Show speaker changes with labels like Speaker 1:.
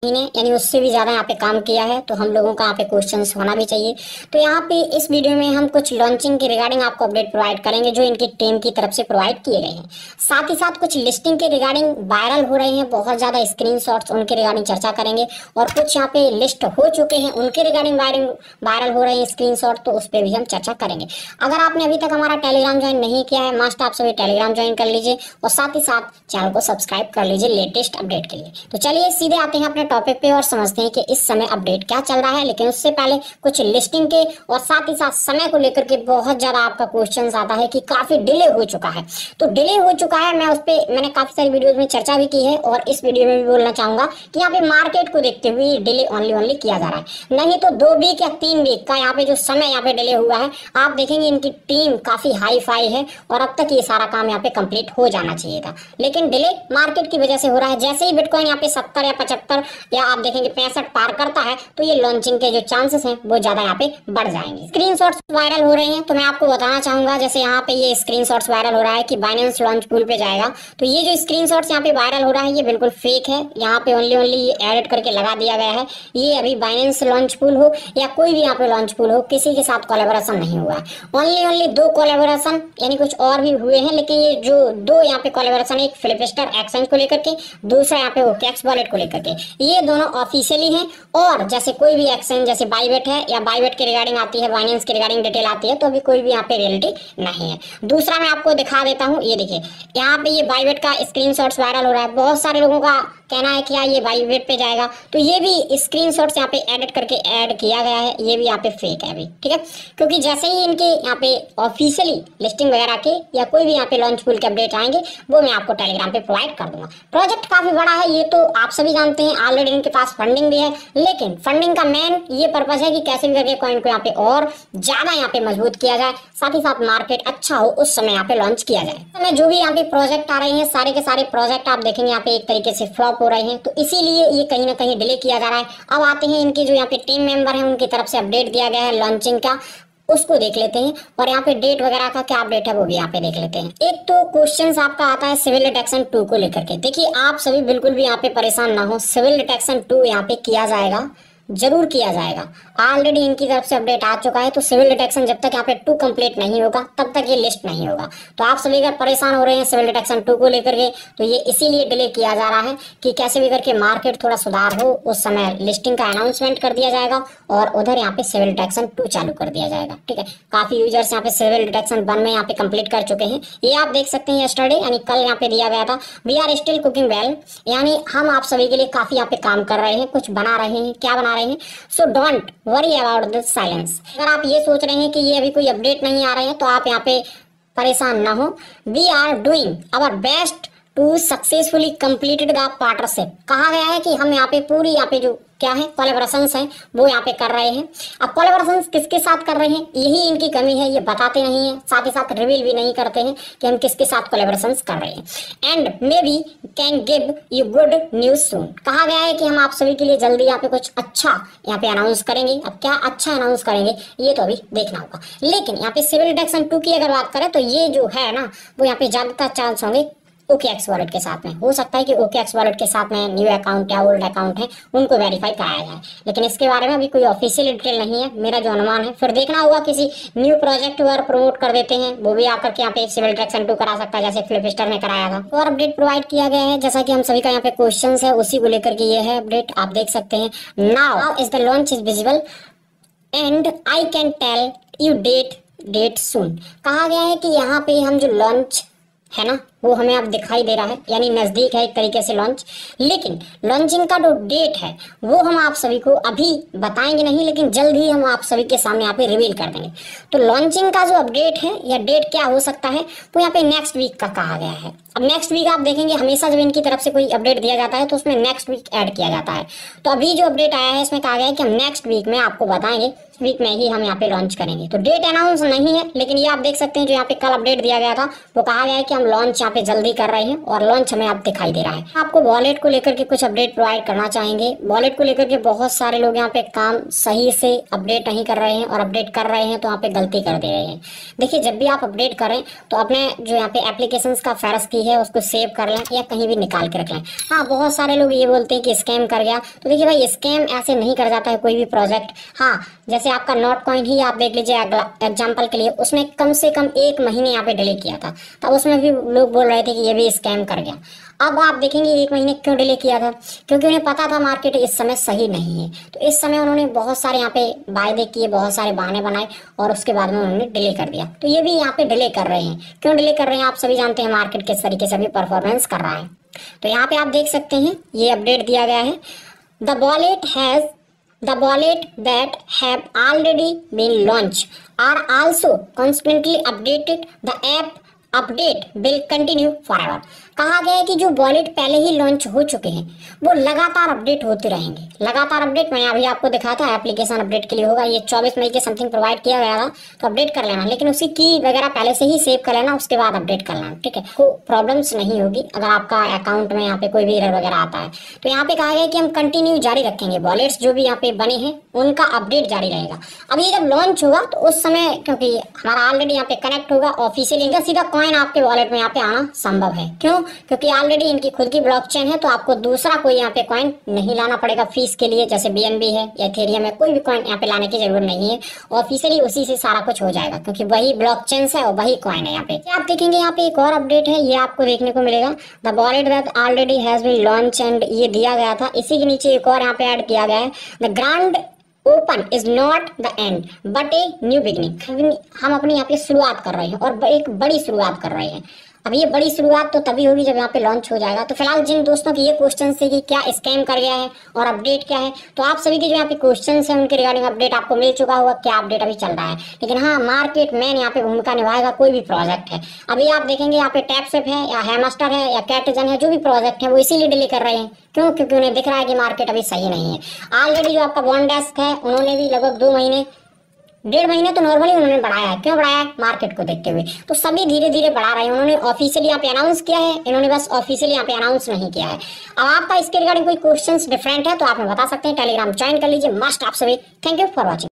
Speaker 1: महीने यानी उससे भी ज्यादा यहाँ पे काम किया है, तो हम लोगों का यहाँ पे क्वेश्चंस होना भी चाहिए। तो यहाँ पे इस वीडियो में हम कुछ लॉन्चिंग के रिगार्डिंग आपको अपडेट प्रोवाइड करेंगे जो इनकी टीम की तरफ से प्रोवाइड किए गए हैं। साथ ही साथ कुछ लिस्टिंग के रिगार्डिंग वायरल हो रहे हैं बहुत ज्यादा स्क्रीनशॉट्स, उनके रिगार्डिंग चर्चा करेंगे। और कुछ यहाँ पे लिस्ट हो चुके हैं उनके रिगार्डिंग वायरल हो रहे हैं स्क्रीनशॉट, तो उस पर भी हम चर्चा करेंगे। अगर आपने अभी तक हमारा टेलीग्राम ज्वाइन नहीं किया है, मस्ट आप सभी टेलीग्राम ज्वाइन कर लीजिए और साथ ही साथ चैनल को सब्सक्राइब कर लीजिए लेटेस्ट अपडेट के लिए। तो चलिए सीधे आते हैं अपने टॉपिक पे और समझते हैं कि इस समय अपडेट क्या चल रहा है। लेकिन उससे पहले कुछ लिस्टिंग के और साथ ही साथ समय को लेकर के बहुत ज्यादा आपका क्वेश्चन आता है कि काफी डिले हो चुका है। तो डिले हो चुका है, मैं उस पर मैंने काफी सारी वीडियोस में चर्चा भी की है और इस वीडियो में भी बोलना चाहूंगा कि यहाँ पे मार्केट को देखते हुए डिले ओनली किया जा रहा है। नहीं तो 2 वीक या 3 वीक का यहाँ पे जो समय यहाँ पे डिले हुआ है, आप देखेंगे इनकी टीम काफी हाई फाई है और अब तक ये सारा काम यहाँ पे कंप्लीट हो जाना चाहिए था। लेकिन डिले मार्केट की वजह से हो रहा है। जैसे ही बिटकॉइन यहाँ पे 70 या 75 या आप देखेंगे 65 पार करता है, तो ये लॉन्चिंग के जो चांसेस हैं वो ज्यादा यहाँ पे बढ़ जाएंगे। स्क्रीनशॉट्स वायरल हो रहे हैं, तो मैं आपको बताना चाहूंगा जैसे यहाँ पे ये स्क्रीनशॉट्स वायरल हो रहा है कि बाइनेंस लॉन्च पूल पे जाएगा। तो ये जो स्क्रीनशॉट्स यहाँ पे वायरल हो रहा है ये बिल्कुल फेक है। यहाँ पे ओनली ये एडिट करके लगा दिया गया है। ये अभी बाइनेंस लॉन्च पूल हो या कोई भी यहाँ पे लॉन्च पूल हो, किसी के साथ कोलैबोरेशन नहीं हुआ है। ओनली 2 कोलैबोरेशन यानी कुछ और भी हुए हैं, लेकिन ये जो 2 यहाँ पे कोलैबोरेशन, एक फ्लिपस्टार एक्सचेंज को लेकर के, दूसरा यहाँ पे OKX वॉलेट को लेकर के, ये दोनों ऑफिशियली हैं। और जैसे कोई भी एक्सचेंज जैसे बाईबेट है या बाईबेट के रिगार्डिंग आती है, बाइनेंस के रिगार्डिंग डिटेल आती है, तो अभी कोई भी यहाँ पे रियलिटी नहीं है। दूसरा मैं आपको दिखा देता हूँ, ये देखिए यहाँ पे ये बाईबेट का स्क्रीनशॉट्स वायरल हो रहा है। बहुत सारे लोगों का कहना है कि यार ये बाईबेट पे जाएगा, तो ये भी स्क्रीनशॉट्स यहाँ पे एडिट करके ऐड किया गया है। ये भी यहाँ पे फेक है अभी, ठीक है, क्योंकि जैसे ही इनके यहाँ पे ऑफिशियली लिस्टिंग वगैरह के या कोई भी यहाँ पे लॉन्च पूल के अपडेट आएंगे वो मैं आपको टेलीग्राम पे प्रोवाइड कर दूंगा। प्रोजेक्ट काफी बड़ा है, ये तो आप सभी जानते हैं। ऑलरेडी इनके पास फंडिंग भी है, लेकिन फंडिंग का मेन ये पर्पज है कि कैसे भी करके कॉइन को यहाँ पे और ज्यादा यहाँ पे मजबूत किया जाए, साथ ही साथ मार्केट अच्छा हो उस समय यहाँ पे लॉन्च किया जाए। तो जो भी यहाँ पे प्रोजेक्ट आ रहे हैं सारे के सारे प्रोजेक्ट आप देखेंगे यहाँ पे एक तरीके से फ्लॉप हो रहे हैं, तो इसीलिए ये कहीं ना कहीं डिले किया जा रहा है। अब आते हैं इनके जो यहाँ पे टीम मेंबर हैं उनकी तरफ से अपडेट दिया गया है लॉन्चिंग का, उसको देख लेते हैं और यहाँ पे डेट वगैरह का क्या अपडेट है वो भी यहाँ पे देख लेते हैं। एक तो क्वेश्चन आपका आता है सिविल डिटेक्शन 2 को लेकर के। देखिए आप सभी बिल्कुल भी यहाँ पे परेशान ना हो, सिविल डिटेक्शन 2 यहाँ पे किया जाएगा, जरूर किया जाएगा। ऑलरेडी इनकी तरफ से अपडेट आ चुका है। तो सिविल डिटेक्शन जब तक यहाँ पे 2 कंप्लीट नहीं होगा तब तक ये लिस्ट नहीं होगा। तो आप सभी अगर परेशान हो रहे हैं सिविल डिटेक्शन 2 को लेकर के, तो ये इसीलिए डिले किया जा रहा है कि कैसे भी करके मार्केट थोड़ा सुधार हो, उस समय लिस्टिंग का अनाउंसमेंट कर दिया जाएगा और उधर यहाँ पे सिविल डिटेक्शन 2 चालू कर दिया जाएगा, ठीक है। काफी यूजर्स यहाँ पे सिविल डिटेक्शन 1 में यहाँ पे कंप्लीट कर चुके हैं। ये आप देख सकते हैं यस्टरडे यानी कल यहाँ पे दिया गया था। We are still cooking well, यानी हम आप सभी के लिए काफी यहाँ पे काम कर रहे हैं, कुछ बना रहे हैं। क्या बना रहे हैं? So don't worry about this silence. अगर आप ये सोच रहे हैं कि ये अभी कोई अपडेट नहीं आ रहे हैं तो आप यहाँ पे परेशान ना हो। We are doing our best to successfully completed the partnership. कहा गया है कि हम यहाँ पे पूरी यहाँ पे जो क्या है कोलैबोरेशंस हैं वो यहाँ पे कर रहे हैं। अब कोलैबोरेशंस किसके साथ कर रहे हैं, यही इनकी कमी है, ये बताते नहीं है, साथ ही साथ रिवील भी नहीं करते हैं कि हम किसके साथ कोलैबोरेशंस कर रहे हैं। And may be can give you good news soon. कहा गया है कि हम आप सभी के लिए जल्दी यहाँ पे कुछ अच्छा यहाँ पे अनाउंस करेंगे। अब क्या अच्छा अनाउंस करेंगे ये तो अभी देखना होगा। लेकिन यहाँ पे सिविल डिटेक्शन 2 की अगर बात करें तो ये जो है ना वो यहाँ पे ज्यादातर चांस होंगे OKX वॉलेट के साथ में। हो सकता है कि OKX वॉलेट के साथ में न्यू अकाउंट या ओल्ड अकाउंट है उनको वेरीफाई कराया जाए, लेकिन इसके बारे में अभी कोई ऑफिशियल डिटेल नहीं है। मेरा जो अनुमान है, फिर देखना होगा किसी न्यू प्रोजेक्ट वगैरह प्रमोट कर देते हैं, वो भी आकर के यहाँ पे सिविल डिटेक्शन 2 करा सकता है जैसे फ्लिपस्टार ने कराया था। और अपडेट प्रोवाइड किया गया है जैसा कि हम सभी का यहाँ पे क्वेश्चन है उसी को लेकर के ये है अपडेट, आप देख सकते हैं। Now is the launch is visible and I can tell you date soon. कहा गया है कि यहाँ पे हम जो लॉन्च है ना वो हमें अब दिखाई दे रहा है, यानी नजदीक है एक तरीके से लॉन्च। लेकिन लॉन्चिंग का जो डेट है वो हम आप सभी को अभी बताएंगे नहीं, लेकिन जल्द ही हम आप सभी के सामने यहाँ पे रिवील कर देंगे। तो लॉन्चिंग का जो अपडेट है या डेट क्या हो सकता है वो यहाँ पे नेक्स्ट वीक का कहा गया है। अब नेक्स्ट वीक आप देखेंगे हमेशा जब इनकी तरफ से कोई अपडेट दिया जाता है तो उसमें नेक्स्ट वीक ऐड किया जाता है। तो अभी जो अपडेट आया है इसमें कहा गया है कि हम नेक्स्ट वीक में आपको बताएंगे, वीक में ही हम यहाँ पे लॉन्च करेंगे। तो डेट अनाउंस नहीं है, लेकिन ये आप देख सकते हैं जो यहाँ पे कल अपडेट दिया गया था वो कहा गया है कि हम लॉन्च यहाँ पे जल्दी कर रहे हैं और लॉन्च हमें आप दिखाई दे रहा है। आपको वॉलेट को लेकर के कुछ अपडेट प्रोवाइड करना चाहेंगे। वॉलेट को लेकर के बहुत सारे लोग यहाँ पे काम सही से अपडेट नहीं कर रहे हैं और अपडेट कर रहे हैं तो यहाँ पे गलती कर दे रहे हैं। देखिए, जब भी आप अपडेट करें तो अपने जो यहाँ पे एप्लीकेशंस का फेरस की है उसको सेव कर लें या कहीं भी निकाल के रख लें। हाँ, बहुत सारे लोग ये बोलते हैं कि स्कैम कर गया, तो देखिए भाई, स्कैम ऐसे नहीं कर जाता है कोई भी प्रोजेक्ट। हाँ, जैसे आपका नोट कॉइन ही आप देख लीजिए एग्जाम्पल के लिए, उसने कम से कम 1 महीने यहाँ पे डिले किया था, तब उसमें भी लोग बोल रहे थे कि ये भी स्कैम कर गया। अब आप देखेंगे 1 महीने क्यों डिले किया था, क्योंकि उन्हें पता था मार्केट इस समय सही नहीं है। तो इस समय उन्होंने बहुत सारे यहाँ पे वायदे किए, बहुत सारे बहाने बनाए और उसके बाद में उन्होंने डिले कर दिया। तो ये भी यहाँ पे डिले कर रहे हैं। क्यों डिले कर रहे हैं, आप सभी जानते हैं मार्केट किस तरीके से अभी परफॉर्मेंस कर रहा है। तो यहाँ पे आप देख सकते हैं ये अपडेट दिया गया है, The wallet that have already been launched are also constantly updated. The app update will continue forever. कहा गया है कि जो वॉलेट पहले ही लॉन्च हो चुके हैं वो लगातार अपडेट होते रहेंगे। लगातार अपडेट मैंने अभी आपको दिखाया था, एप्लीकेशन अपडेट के लिए होगा, ये 24 मई के समथिंग प्रोवाइड किया गया था, तो अपडेट कर लेना, लेकिन उसकी की वगैरह पहले से ही सेव कर लेना, उसके बाद अपडेट कर लेना, ठीक है। तो प्रॉब्लम्स नहीं होगी अगर आपका अकाउंट में यहाँ पे कोई भी एरर वगैरह आता है। तो यहाँ पे कहा गया है कि हम कंटिन्यू जारी रखेंगे, वॉलेट्स जो भी यहाँ पे बने हैं उनका अपडेट जारी रहेगा। अब ये जब लॉन्च होगा तो उस समय, क्योंकि हमारा ऑलरेडी यहाँ पे कनेक्ट होगा ऑफिशियली, सीधा कॉइन आपके वॉलेट में यहाँ पे आना संभव है। क्यों? क्योंकि ऑलरेडी इनकी खुद की ब्लॉकचेन है, तो आपको दूसरा कोई यहाँ पे कॉइन नहीं लाना पड़ेगा फीस के लिए, जैसे BNB है या इथेरियम है, कोई भी कॉइन यहाँ पे लाने की जरूरत नहीं है। ऑफिशियली उसी से सारा कुछ हो जाएगा, क्योंकि वही ब्लॉकचेन है और वही कॉइन है। यहाँ पे आप देखेंगे यहाँ पे एक और अपडेट है, ये आपको देखने को मिलेगा, the wallet that already has been launch and, ये दिया गया था। इसी के नीचे एक और यहाँ पे ऐड किया गया है, the grand open is not the end but a new beginning. हम अपनी यहाँ पे शुरुआत कर रहे हैं और एक बड़ी शुरुआत कर रहे हैं। अब ये बड़ी शुरुआत तो तभी होगी जब यहाँ पे लॉन्च हो जाएगा। तो फिलहाल जिन दोस्तों के ये क्वेश्चन थे कि क्या स्कैम कर गया है और अपडेट क्या है, तो आप सभी के जो यहाँ पे क्वेश्चन हैं उनके रिगार्डिंग अपडेट आपको मिल चुका होगा, क्या अपडेट अभी चल रहा है। लेकिन हाँ, मार्केट मैन यहाँ पे भूमिका निभाएगा कोई भी प्रोजेक्ट है। अभी आप देखेंगे यहाँ पे टैपसेप है या हैमस्टर है या कैटजन है, जो भी प्रोजेक्ट है वो इसीलिए डिले कर रहे हैं। क्यों? क्योंकि उन्हें दिख रहा है कि मार्केट अभी सही नहीं है। ऑलरेडी जो आपका बॉन्डेस्क है उन्होंने भी लगभग 2 महीने 1.5 महीने तो नॉर्मली उन्होंने बढ़ाया है। क्यों बढ़ाया है? मार्केट को देखते हुए। तो सभी धीरे धीरे बढ़ा रहे हैं। उन्होंने ऑफिशियली यहाँ पे अनाउंस किया है, इन्होंने बस ऑफिशियली यहाँ पे अनाउंस नहीं किया है। अब आपका इसके रिगार्डिंग कोई क्वेश्चंस डिफरेंट है तो आप हमें बता सकते हैं, टेलीग्राम ज्वाइन कर लीजिए, मस्ट आप सभी। Thank you for watching.